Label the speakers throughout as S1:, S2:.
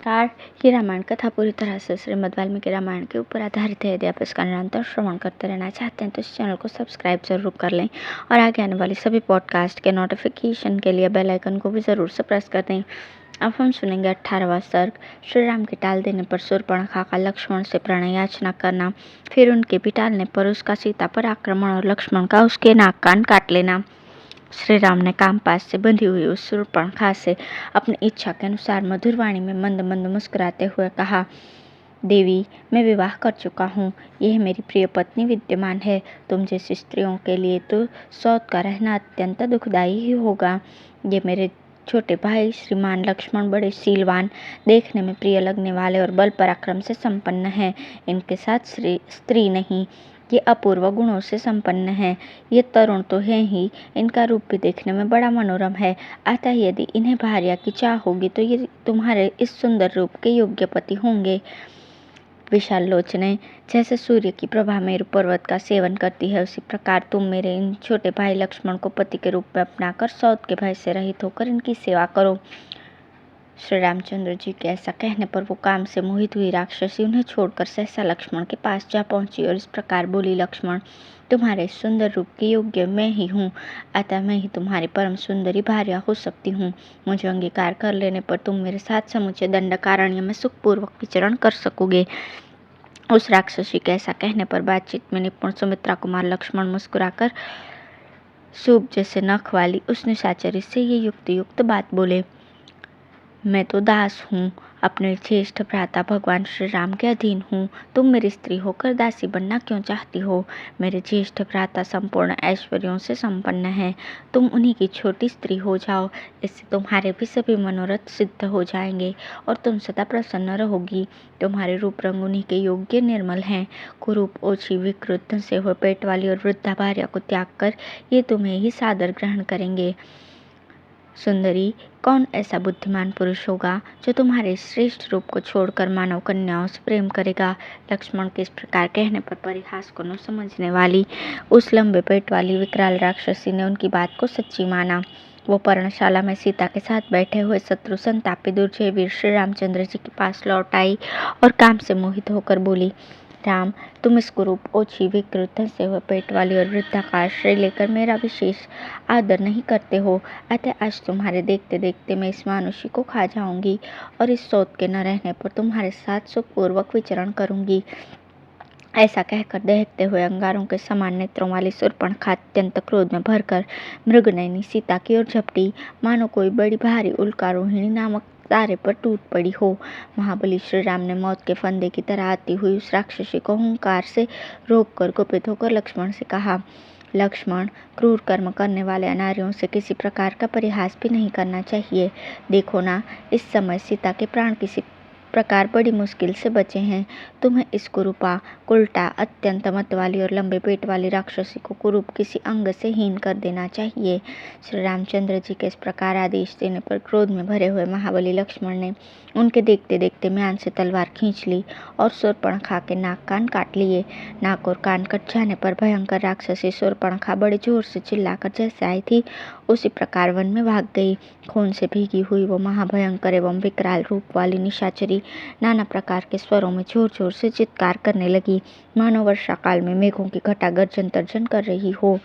S1: नमस्कार। ये रामायण कथा पूरी तरह से श्रीमद् वाल्मीकि रामायण के ऊपर आधारित है। यदि आप इसका निरंतर श्रवण करते रहना चाहते हैं तो इस चैनल को सब्सक्राइब जरूर कर लें और आगे आने वाली सभी पॉडकास्ट के नोटिफिकेशन के लिए बेल आइकन को भी ज़रूर से प्रेस कर दें। अब हम सुनेंगे 18वां सर्ग। श्री राम के टाल देने पर शूर्पणखा का लक्ष्मण से प्रणय याचना करना, फिर उनके भी टालने पर उसका सीता पर आक्रमण और लक्ष्मण का उसके नाक कान काट लेना। श्री राम ने कामपास से बंधी हुई उस शूर्पणखा से अपनी इच्छा के अनुसार मधुर वाणी में मंद मंद मुस्कुराते हुए कहा, देवी, मैं विवाह कर चुका हूँ। यह मेरी प्रिय पत्नी विद्यमान है। तुम जैसी स्त्रियों के लिए तो सौत का रहना अत्यंत दुखदायी ही होगा। ये मेरे छोटे भाई श्रीमान लक्ष्मण बड़े शीलवान, देखने में प्रिय लगने वाले और बल पराक्रम से संपन्न हैं। इनके साथ स्त्री नहीं, ये अपूर्व गुणों से संपन्न है। ये तरुण तो है ही, इनका रूप भी देखने में बड़ा मनोरम है। अतः यदि इन्हें भार्या की चाह होगी तो ये तुम्हारे इस सुंदर रूप के योग्य पति होंगे। विशाल लोचने, जैसे सूर्य की प्रभा मेरु पर्वत का सेवन करती है, उसी प्रकार तुम मेरे इन छोटे भाई लक्ष्मण को पति के रूप में अपनाकर सौत के भय से रहित होकर इनकी सेवा करो। श्री रामचंद्र जी के ऐसा कहने पर वो काम से मोहित हुई राक्षसी उन्हें छोड़कर सहसा लक्ष्मण के पास जा पहुंची और इस प्रकार बोली, लक्ष्मण, तुम्हारे इस सुंदर रूप के योग्य मैं ही हूँ, अतः मैं ही तुम्हारी परम सुंदरी भार्या हो सकती हूँ। मुझे अंगीकार कर लेने पर तुम मेरे साथ समूचे दंडकारण्य में सुखपूर्वक विचरण कर सकोगे। उस राक्षसी के ऐसा कहने पर बातचीत में निपुण सुमित्रा कुमार लक्ष्मण मुस्कुराकर सूप जैसे नख वाली उस निशाचरी से ये युक्त बात बोले, मैं तो दास हूँ, अपने ज्येष्ठ भ्राता भगवान श्री राम के अधीन हूँ। तुम मेरी स्त्री होकर दासी बनना क्यों चाहती हो? मेरे ज्येष्ठ भ्राता संपूर्ण ऐश्वर्यों से संपन्न हैं। तुम उन्हीं की छोटी स्त्री हो जाओ, इससे तुम्हारे भी सभी मनोरथ सिद्ध हो जाएंगे और तुम सदा प्रसन्न रहोगी। तुम्हारे रूप रंग उन्हीं के योग्य निर्मल हैं। कुरूप, ओछी, विकृत से हुए पेट वाली और वृद्धा भार्या को त्याग कर ये तुम्हें ही सादर ग्रहण करेंगे। सुंदरी, कौन ऐसा बुद्धिमान पुरुष होगा जो तुम्हारे श्रेष्ठ रूप को छोड़कर मानव कन्याओं से प्रेम करेगा? लक्ष्मण के इस प्रकार कहने पर परिहास को न समझने वाली उस लंबे पेट वाली विकराल राक्षसी ने उनकी बात को सच्ची माना। वो पर्णशाला में सीता के साथ बैठे हुए शत्रु संतापी दुर्जय वीर श्री रामचंद्र जी के पास लौट आई और काम से मोहित होकर बोली, राम, तुम इस कुरूप, ओछी, विकृत से हुए पेट वाली और वृद्धा का आश्रय लेकर मेरा विशेष आदर नहीं करते हो। अतः आज तुम्हारे देखते देखते मैं इस मानुषी को खा जाऊंगी और इस सौत के न रहने पर तुम्हारे साथ सुखपूर्वक विचरण करूंगी। ऐसा कहकर दहकते हुए अंगारों के समान नेत्रों वाली शूर्पणखा अत्यंत क्रोध में भरकर मृगनयनी सीता की ओर झपटी, मानो कोई बड़ी भारी उल्कारोहिणी नामक तारे पर टूट पड़ी हो। महाबली श्री राम ने मौत के फंदे की तरह आती हुई उस राक्षसी को हुंकार से रोककर कुपित होकर लक्ष्मण से कहा, लक्ष्मण, क्रूर कर्म करने वाले अनार्यों से किसी प्रकार का परिहास भी नहीं करना चाहिए। देखो ना, इस समय सीता के प्राण किसी प्रकार बड़ी मुश्किल से बचे हैं। तुम्हें इस कुरूपा, उल्टा, अत्यंत मत वाली और लंबे पेट वाली राक्षसी को कुरूप किसी अंग से हीन कर देना चाहिए। श्री रामचंद्र जी के इस प्रकार आदेश देने पर क्रोध में भरे हुए महाबली लक्ष्मण ने उनके देखते देखते म्यान से तलवार खींच ली और शूर्पणखा के नाक कान काट लिए। नाक और कान कट जाने पर भयंकर राक्षसी शूर्पणखा बड़े जोर से चिल्लाकर जैसे आई थी उसी प्रकार वन में भाग गई। खून से भीगी हुई वो महाभयंकर एवं विकराल रूप वाली निशाचरी नाना प्रकार के स्वरों में जोर जोर से चित्कार करने लगी, मानो वर्षा काल में मेघों की घटा गर्जन तर्जन कर रही हो।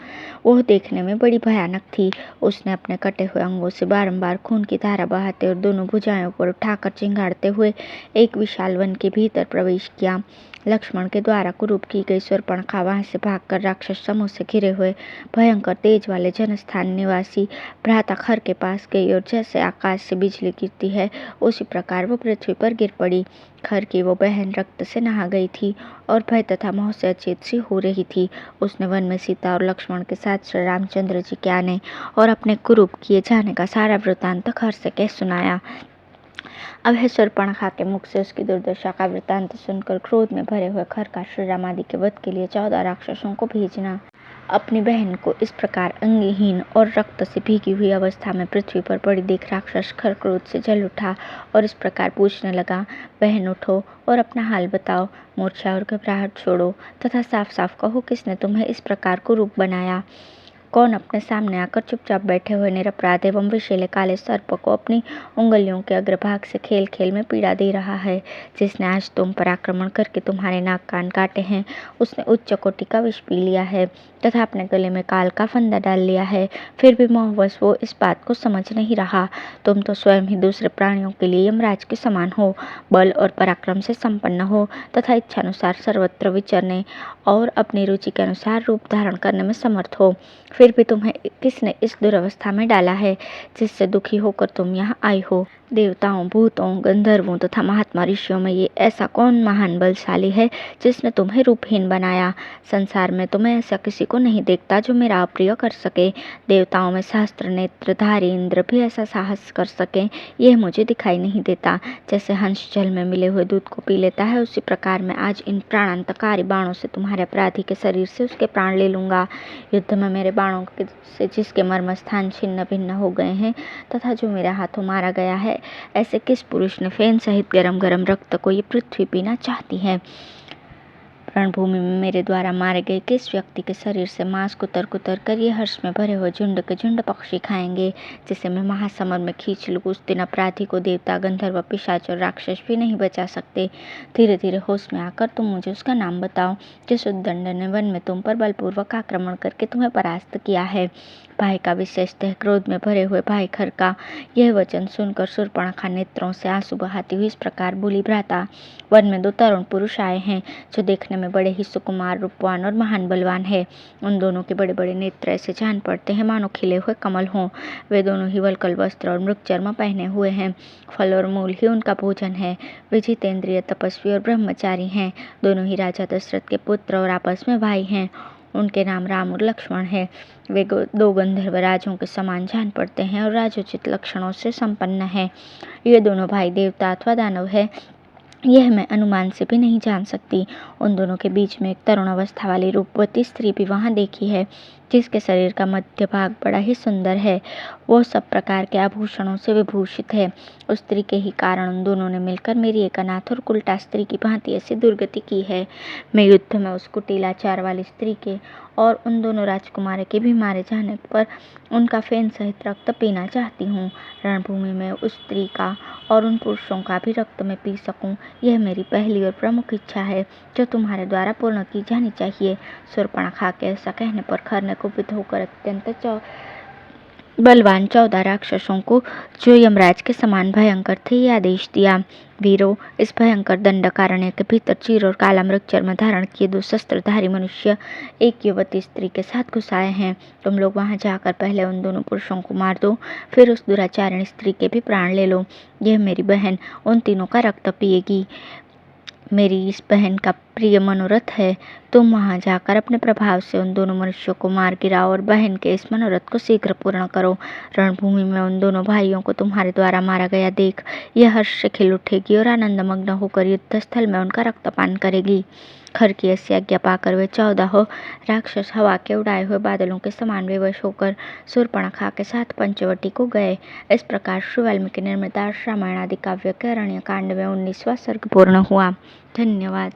S1: वह देखने में बड़ी भयानक थी। उसने अपने कटे हुए अंगों से बारंबार खून की धारा बहाते और दोनों भुजाओं पर उठाकर चिंगाड़ते हुए एक विशाल वन के भीतर प्रवेश किया। लक्ष्मण के द्वारा कुरूप की गई शूर्पणखा वहां से भागकर राक्षस समूह से घिरे हुए भयंकर तेज वाले जनस्थान निवासी भ्राता खर के पास गई और जैसे आकाश से बिजली गिरती है उसी प्रकार वो पृथ्वी पर गिर पड़ी। खर की वो बहन रक्त से नहा गई थी और भय तथा मोह से अचेत सी हो रही थी। उसने वन में सीता और लक्ष्मण के साथ श्री रामचंद्र जी के आने और अपने कुरूप किए जाने का सारा वृतांत खर से कह सुनाया। अब है शूर्पणखा के मुख से उसकी दुर्दशा का वृतांत सुनकर क्रोध में भरे हुए खर का श्री राम आदि के वध के लिए 14 राक्षसों को भेजना। अपनी बहन को इस प्रकार अंगहीन और रक्त से भीगी हुई अवस्था में पृथ्वी पर पड़ी देख राक्षस खर क्रोध से जल उठा और इस प्रकार पूछने लगा, बहन उठो और अपना हाल बताओ, मूर्छा और घबराहट छोड़ो तथा साफ साफ कहो किसने तुम्हें इस प्रकार को रूप बनाया। कौन अपने सामने आकर चुपचाप बैठे हुए निरपराध एवं विषैले काले सर्प को अपनी उंगलियों के अग्रभाग से खेल खेल में पीड़ा दे रहा है? जिसने आज तुम पर आक्रमण करके तुम्हारे नाक कान काटे हैं, उसने उच्च कोटि का विष पी लिया है तथा अपने गले में काल का फंदा डाल लिया है। फिर भी मोहवश वो इस बात को समझ नहीं रहा। तुम तो स्वयं ही दूसरे प्राणियों के लिए यमराज के समान हो, बल और पराक्रम से संपन्न हो तथा इच्छानुसार सर्वत्र विचरने और अपनी रुचि के अनुसार रूप धारण करने में समर्थ हो। फिर भी तुम्हें किसने इस दुर्वस्था में डाला है जिससे दुखी होकर तुम यहाँ आई हो? देवताओं, भूतों, गंधर्वों तथा महात्मा ऋषियों में ये ऐसा कौन महान बलशाली है जिसने तुम्हें रूपहीन बनाया? संसार में तुम्हें ऐसा किसी को नहीं देखता जो मेरा अप्रिय कर सके। देवताओं में सहस्त्र नेत्रधारी इंद्र भी ऐसा साहस कर सके, यह मुझे दिखाई नहीं देता। जैसे हंस जल में मिले हुए दूध को पी लेता है, उसी प्रकार मैं आज इन प्राणांतकारी बाणों से तुम्हारे अपराधी के शरीर से उसके प्राण ले लूंगा। युद्ध में मेरे बाणों से जिसके मर्म स्थान छिन्न भिन्न हो गए हैं तथा जो मेरे हाथों मारा गया है, ऐसे किस पुरुष ने फेन सहित गरम गरम रक्त को ये पृथ्वी पीना चाहती है? रणभूमि में मेरे द्वारा मारे गए किस व्यक्ति के शरीर से मांस कुतर कुतर कर ये हर्ष में भरे हुए झुंड के झुंड पक्षी खाएंगे? जिसे मैं महासमर में खींच लूँ, उस दिन अपराधी को देवता, गंधर्व, पिशाच और राक्षस भी नहीं बचा सकते। धीरे धीरे होश में आकर तुम मुझे उसका नाम बताओ जिस उद्दंड ने वन में तुम पर बलपूर्वक आक्रमण करके तुम्हें परास्त किया है। भाई का विशेषतः क्रोध में भरे हुए भाई खर का यह वचन सुनकर शूर्पणखा नेत्रों से आंसू बहाती हुई इस प्रकार बोली, भ्राता, वन में 2 तरुण पुरुष आए हैं जो देखने में बड़े ही सुकुमार, रूपवान और महान बलवान है। उन दोनों के बड़े बड़े नेत्र ऐसे जान पड़ते हैं मानो खिले हुए कमल हों। वे दोनों ही वल्कल वस्त्र और मृगचर्म पहने हुए हैं। फल और मूल ही उनका भोजन है। वे जितेंद्रिय, तपस्वी और ब्रह्मचारी हैं। दोनों ही राजा दशरथ के पुत्र और आपस में भाई हैं। उनके नाम राम और लक्ष्मण है। वे 2 गंधर्व राजों के समान जान पड़ते हैं और राजोचित लक्षणों से संपन्न है। ये दोनों भाई देवता अथवा दानव है, यह मैं अनुमान से भी नहीं जान सकती। उन दोनों के बीच में एक तरुण अवस्था वाली रूपवती स्त्री भी वहाँ देखी है, जिसके शरीर का मध्य भाग बड़ा ही सुंदर है। वो सब प्रकार के आभूषणों से विभूषित है। उस स्त्री के ही कारण उन दोनों ने मिलकर मेरी एक अनाथ और कुलटा स्त्री की भांति ऐसी दुर्गति की है। मैं युद्ध में उस कुटिलाचार वाली स्त्री के और उन दोनों राजकुमारों के भी मारे जाने पर उनका फेन सहित रक्त पीना चाहती हूँ। रणभूमि में उस स्त्री का और उन पुरुषों का भी रक्त में पी सकूं, यह मेरी पहली और प्रमुख इच्छा है जो तुम्हारे द्वारा पूर्ण की जानी चाहिए। शूर्पणखा के ऐसा कहने पर खर ने कुपित होकर अत्यंत बलवान 14 राक्षसों को, जो यमराज के समान भयंकर थे, ये आदेश दिया, वीरों, इस भयंकर दंडकारण्य के भीतर चीर और काला मृगचर्म धारण किए 2 शस्त्रधारी मनुष्य एक युवती स्त्री के साथ घुस आए हैं। तुम लोग वहां जाकर पहले उन दोनों पुरुषों को मार दो, फिर उस दुराचारिणी स्त्री के भी प्राण ले लो। यह मेरी बहन उन तीनों का रक्त पिएगी। मेरी इस बहन का प्रिय मनोरथ है। तुम वहां जाकर अपने प्रभाव से उन दोनों मनुष्यों को मार गिराओ और बहन के इस मनोरथ को शीघ्र पूर्ण करो। रणभूमि में उन दोनों भाइयों को तुम्हारे द्वारा मारा गया देख यह हर्ष से खिल उठेगी और आनंदमग्न होकर युद्ध स्थल में उनका रक्तपान करेगी। खर की ऐसी आज्ञा पाकर वे 14 राक्षस हवा के उड़ाए हुए बादलों के समान विवश होकर शूर्पणखा के साथ पंचवटी को गए। इस प्रकार श्री वाल्मीकि निर्मित रामायण आदि काव्य के अरण्य कांड में 19वां सर्ग पूर्ण हुआ। धन्यवाद।